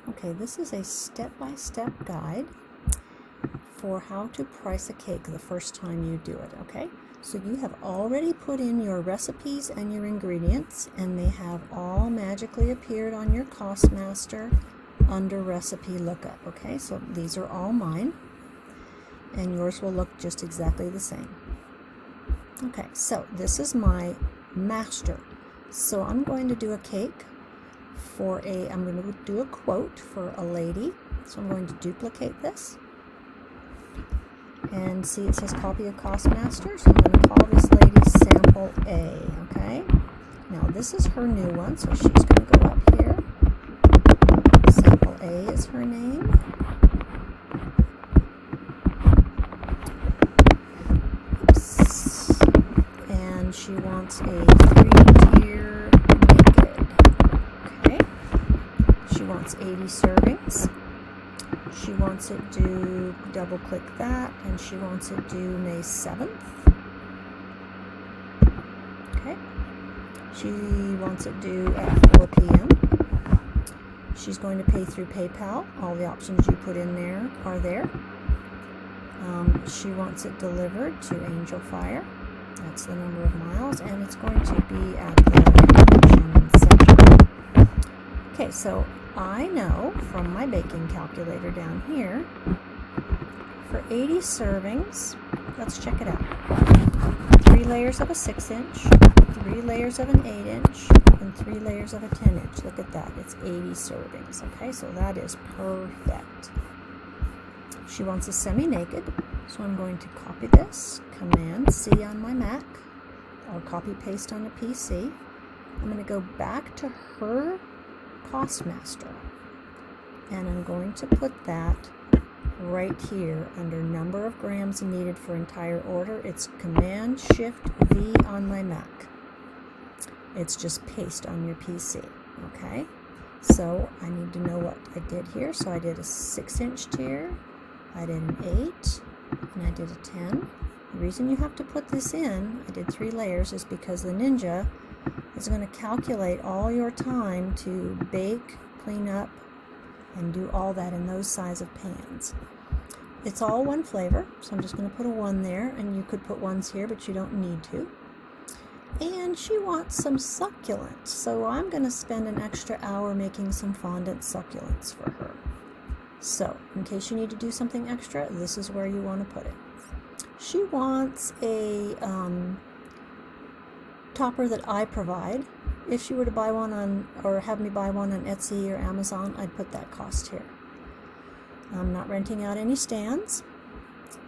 Okay, this is a step-by-step guide for how to price a cake the first time you do it, okay? So you have already put in your recipes and your ingredients, and they have all magically appeared on your Cost-Master under Recipe Lookup, okay? So these are all mine, and yours will look just exactly the same. Okay, so this is my master. So I'm going to do a cake I'm going to do a quote for a lady. So I'm going to duplicate this. And see, it says copy of Cost-Master. So I'm going to call this lady Sample A, okay? Now this is her new one, so she's going to go up here. Sample A is her name. Oops. And she wants a 3-tier naked. Okay. She wants 80 servings. She wants it due, double click that, and she wants it due May 7th. Okay. She wants it due at 4 p.m. She's going to pay through PayPal. All the options you put in there are there. She wants it delivered to Angel Fire. That's the number of miles, and it's going to be at the convention center. Okay, so I know from my baking calculator down here, for 80 servings, let's check it out. 3 layers of a 6-inch, 3 layers of an 8-inch, and 3 layers of a 10-inch. Look at that, it's 80 servings, okay? So that is perfect. She wants a semi-naked, so I'm going to copy this, Command-C on my Mac, or copy-paste on a PC. I'm going to go back to her Cost-Master, and I'm going to put that right here under number of grams needed for entire order. It's Command-Shift-V on my Mac. It's just paste on your PC, okay? So I need to know what I did here. So I did a 6-inch tier, I did an 8, and I did a 10. The reason you have to put this in, I did 3 layers, is because the Ninja is going to calculate all your time to bake, clean up, and do all that in those size of pans. It's all one flavor, so I'm just going to put a 1 there, and you could put 1s here, but you don't need to. And she wants some succulents, so I'm going to spend an extra hour making some fondant succulents for her. So, in case you need to do something extra, this is where you want to put it. She wants a topper that I provide. If she were to buy one on, or have me buy one on Etsy or Amazon, I'd put that cost here. I'm not renting out any stands,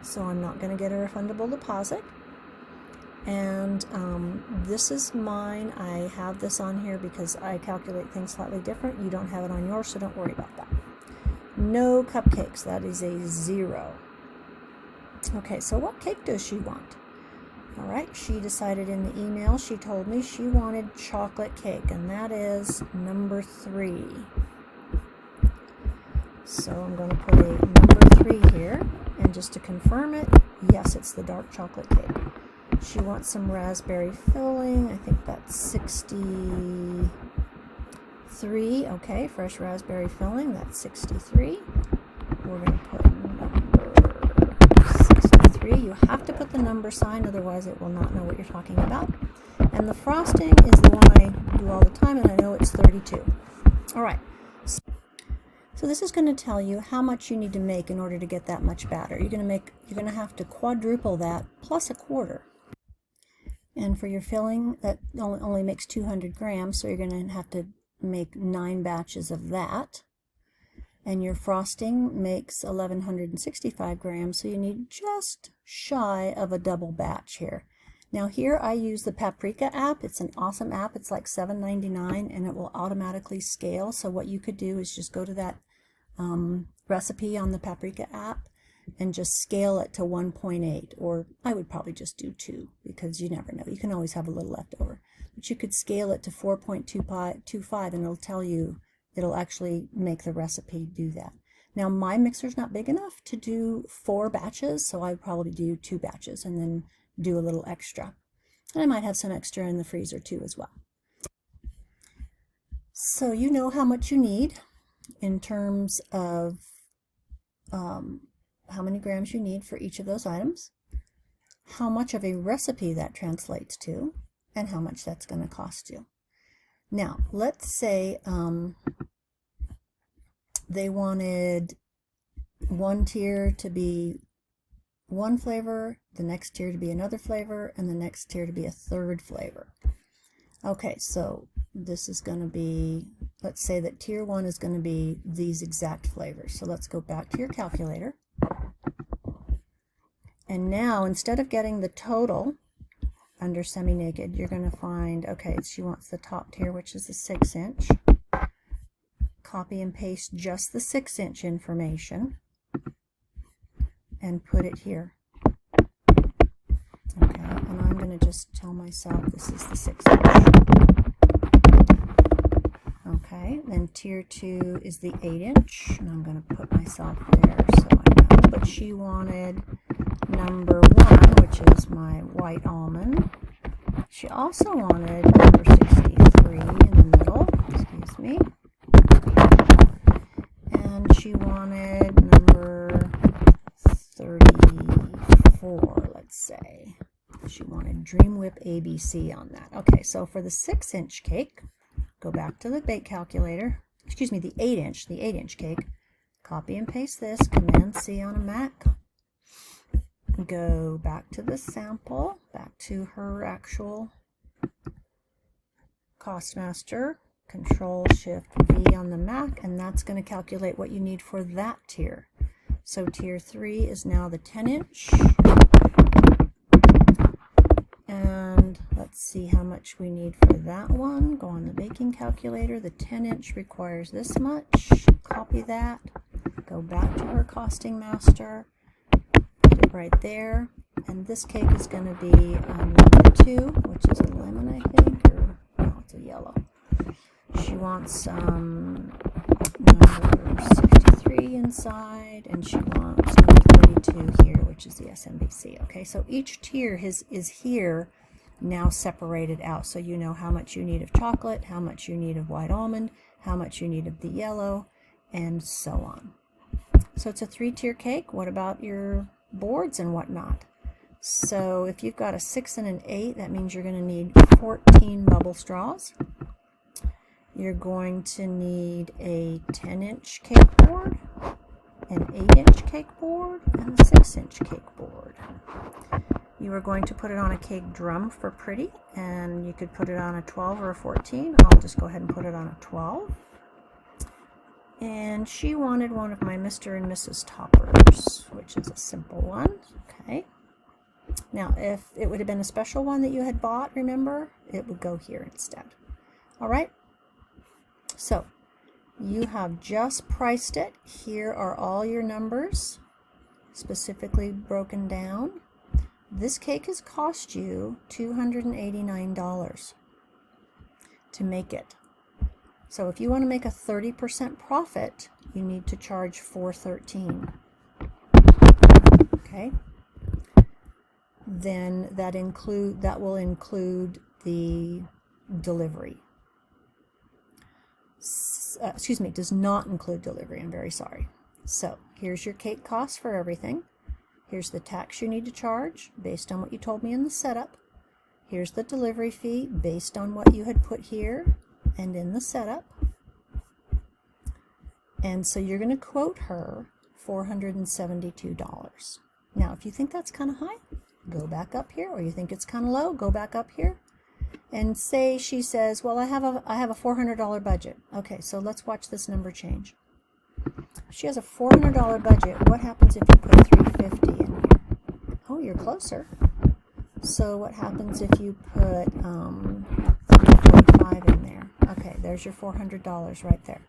so I'm not going to get a refundable deposit. And this is mine. I have this on here because I calculate things slightly different. You don't have it on yours, so don't worry about that. No cupcakes, that is a 0. Okay, so what cake does she want? All right, she decided in the email, she told me she wanted chocolate cake, and that is number 3. So I'm going to put a number 3 here, and just to confirm it, yes, it's the dark chocolate cake. She wants some raspberry filling. I think that's 63. Okay, fresh raspberry filling, that's 63. We're going to put number 63. You have to put the number sign, otherwise it will not know what you're talking about. And the frosting is the one I do all the time, and I know it's 32. All right. So this is going to tell you how much you need to make in order to get that much batter. You're going to have to quadruple that plus a quarter. And for your filling, that only makes 200 grams, so you're going to have to make 9 batches of that. And your frosting makes 1,165 grams, so you need just shy of a double batch here. Now here I use the Paprika app. It's an awesome app. It's like $7.99, and it will automatically scale. So what you could do is just go to that recipe on the Paprika app and just scale it to 1.8, or I would probably just do 2, because you never know. You can always have a little left over. But you could scale it to 4.25, and it'll tell you, it'll actually make the recipe do that. Now my mixer's not big enough to do 4 batches, so I'd probably do 2 batches and then do a little extra. And I might have some extra in the freezer too as well. So you know how much you need. in terms of how many grams you need for each of those items, how much of a recipe that translates to, and how much that's going to cost you. Now, let's say they wanted one tier to be one flavor, the next tier to be another flavor, and the next tier to be a third flavor. Okay, so this is going to be, let's say that tier 1 is going to be these exact flavors. So let's go back to your calculator. And now, instead of getting the total under semi-naked, you're going to find, okay, she wants the top tier, which is the 6-inch. Copy and paste just the 6-inch information and put it here. Okay, and I'm going to just tell myself this is the 6-inch. Okay, then tier 2 is the 8-inch, and I'm going to put myself there so I know. But she wanted number 1, which is my white almond. She also wanted number 63 in the middle, excuse me. And she wanted number 34, let's say. She wanted Dream Whip ABC on that. Okay, so for the 6-inch cake, go back to the bake calculator, excuse me, the 8-inch cake, copy and paste this, Command-C on a Mac, go back to the sample, back to her actual Costmaster, Control-Shift-V on the Mac, and that's going to calculate what you need for that tier. So tier 3 is now the 10-inch. And let's see how much we need for that one. Go on the baking calculator. The 10-inch requires this much. Copy that. Go back to her costing master. Put it right there. And this cake is going to be number 2, which is a lemon, I think. Or, no, it's a yellow. She wants number 63 inside, and she wants number 32 here, which is the SMBC. Okay, so each tier is here now separated out, so you know how much you need of chocolate, how much you need of white almond, how much you need of the yellow, and so on. So it's a 3-tier cake. What about your boards and whatnot? So if you've got a 6 and an 8, that means you're going to need 14 bubble straws. You're going to need a 10-inch cake board, an 8-inch cake board, and a 6-inch cake board. You are going to put it on a cake drum for pretty, and you could put it on a 12 or a 14. I'll just go ahead and put it on a 12. And she wanted one of my Mr. and Mrs. toppers, which is a simple one. Okay. Now, if it would have been a special one that you had bought, remember, it would go here instead. All right. So, you have just priced it. Here are all your numbers, specifically broken down. This cake has cost you $289 to make it. So if you want to make a 30% profit, you need to charge $413. Okay? Then that will include the delivery. Does not include delivery. I'm very sorry. So here's your cake cost for everything. Here's the tax you need to charge based on what you told me in the setup. Here's the delivery fee based on what you had put here and in the setup. And so you're going to quote her $472. Now, if you think that's kind of high, go back up here, or you think it's kind of low, go back up here. And say she says, well, I have a $400 budget. Okay, so let's watch this number change. She has a $400 budget. What happens if you put $350 in here? Oh, you're closer. So what happens if you put $345 in there? Okay, there's your $400 right there.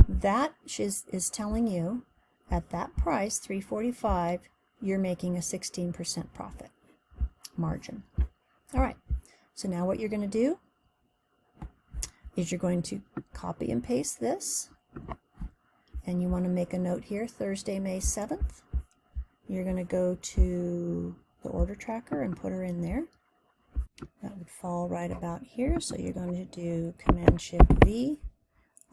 That is telling you at that price, $345, you're making a 16% profit margin. All right. So now what you're going to do is you're going to copy and paste this, and you want to make a note here, Thursday, May 7th. You're going to go to the order tracker and put her in there. That would fall right about here, so you're going to do Command-Shift-V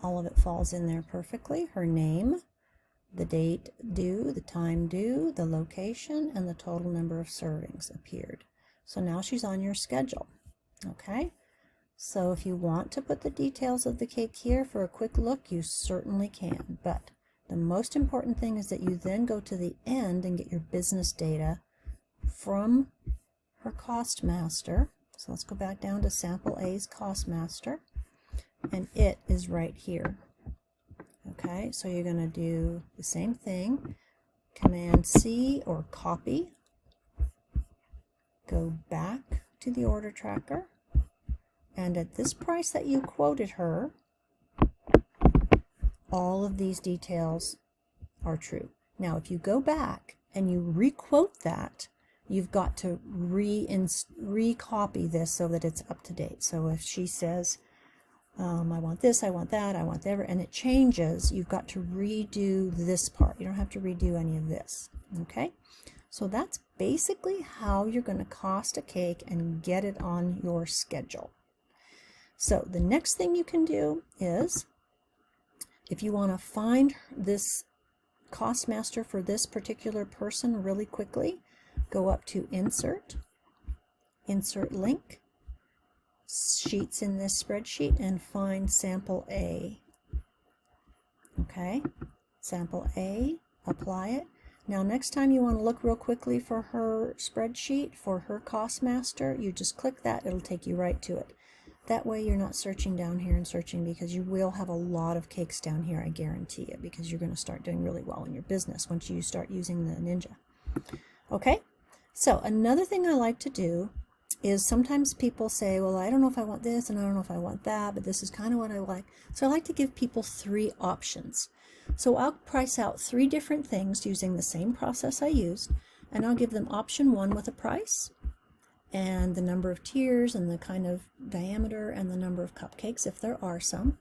All of it falls in there perfectly. Her name, the date due, the time due, the location, and the total number of servings appeared. So now she's on your schedule. Okay? So if you want to put the details of the cake here for a quick look, you certainly can. But the most important thing is that you then go to the end and get your business data from her cost master. So let's go back down to sample A's cost master, and it is right here. Okay, so you're going to do the same thing, Command C or copy, go back to the order tracker, and at this price that you quoted her, all of these details are true. Now if you go back and you re-quote that, you've got to re-copy this so that it's up to date. So if she says, I want this, I want that, I want that, and it changes, you've got to redo this part. You don't have to redo any of this. Okay? So that's basically how you're going to cost a cake and get it on your schedule. So the next thing you can do is, if you want to find this cost master for this particular person really quickly, go up to Insert, Insert Link, Sheets in this spreadsheet, and find Sample A. Okay, Sample A, apply it. Now next time you want to look real quickly for her spreadsheet, for her cost master, you just click that, it'll take you right to it. That way you're not searching down here and searching, because you will have a lot of cakes down here, I guarantee it, because you're going to start doing really well in your business once you start using the Ninja. Okay, so another thing I like to do is, sometimes people say, well, I don't know if I want this and I don't know if I want that, but this is kind of what I like. So I like to give people 3 options. So I'll price out 3 different things using the same process I used, and I'll give them option 1 with a price, and the number of tiers, and the kind of diameter, and the number of cupcakes, if there are some.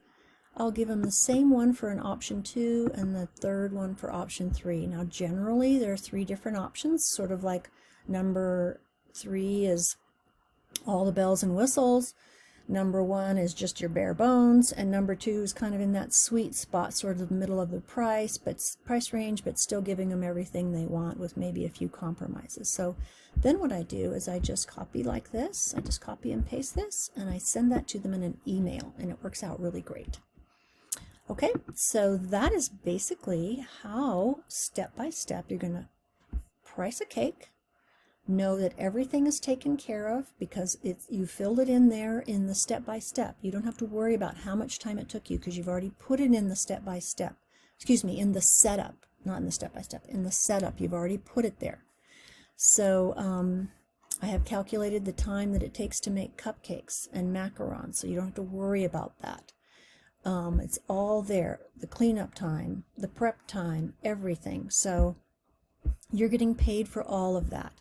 I'll give them the same one for an option 2, and the third one for option 3. Now generally there are 3 different options, sort of like number 3 is all the bells and whistles, number 1 is just your bare bones, and number 2 is kind of in that sweet spot, sort of the middle of the price range, but still giving them everything they want with maybe a few compromises. So then what I do is I just copy like this, I just copy and paste this, and I send that to them in an email, and it works out really great. Okay, so that is basically how step by step you're going to price a cake. Know that everything is taken care of, because you filled it in there in the step-by-step. You don't have to worry about how much time it took you, because you've already put it in the step-by-step. Excuse me, in the setup, not in the step-by-step. In the setup, you've already put it there. So I have calculated the time that it takes to make cupcakes and macarons, so you don't have to worry about that. It's all there. The cleanup time, the prep time, everything. So you're getting paid for all of that.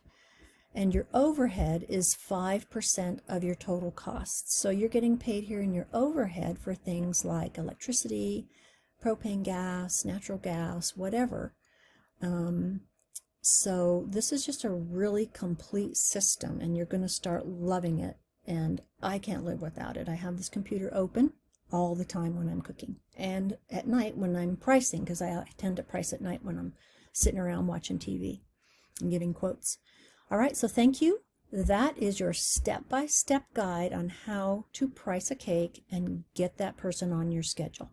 And your overhead is 5% of your total costs. So you're getting paid here in your overhead for things like electricity, propane gas, natural gas, whatever. So this is just a really complete system, and you're going to start loving it. And I can't live without it. I have this computer open all the time when I'm cooking, and at night when I'm pricing, because I tend to price at night when I'm sitting around watching TV and giving quotes. All right, so thank you. That is your step-by-step guide on how to price a cake and get that person on your schedule.